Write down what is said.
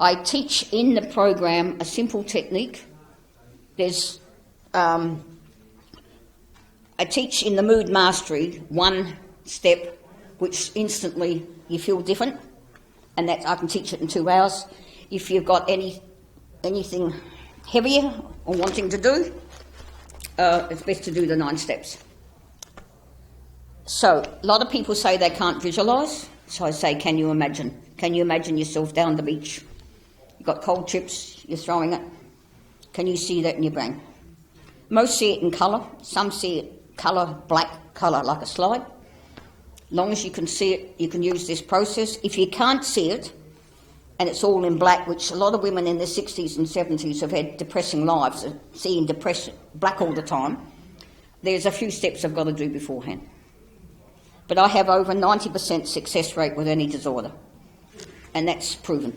I teach in the program a simple technique. There's, I teach in the mood mastery one step which instantly you feel different, and that I can teach it in 2 hours. If you've got anything heavier or wanting to do, it's best to do the 9 steps. So a lot of people say they can't visualise, so I say, can you imagine? Can you imagine yourself down the beach? You've got cold chips, you're throwing it. Can you see that in your brain? Most see it in colour. Some see it colour, black colour, like a slide. Long as you can see it, you can use this process. If you can't see it, and it's all in black, which a lot of women in their 60s and 70s have had depressing lives, seeing depression, black all the time, there's a few steps I've got to do beforehand. But I have over 90% success rate with any disorder, and that's proven.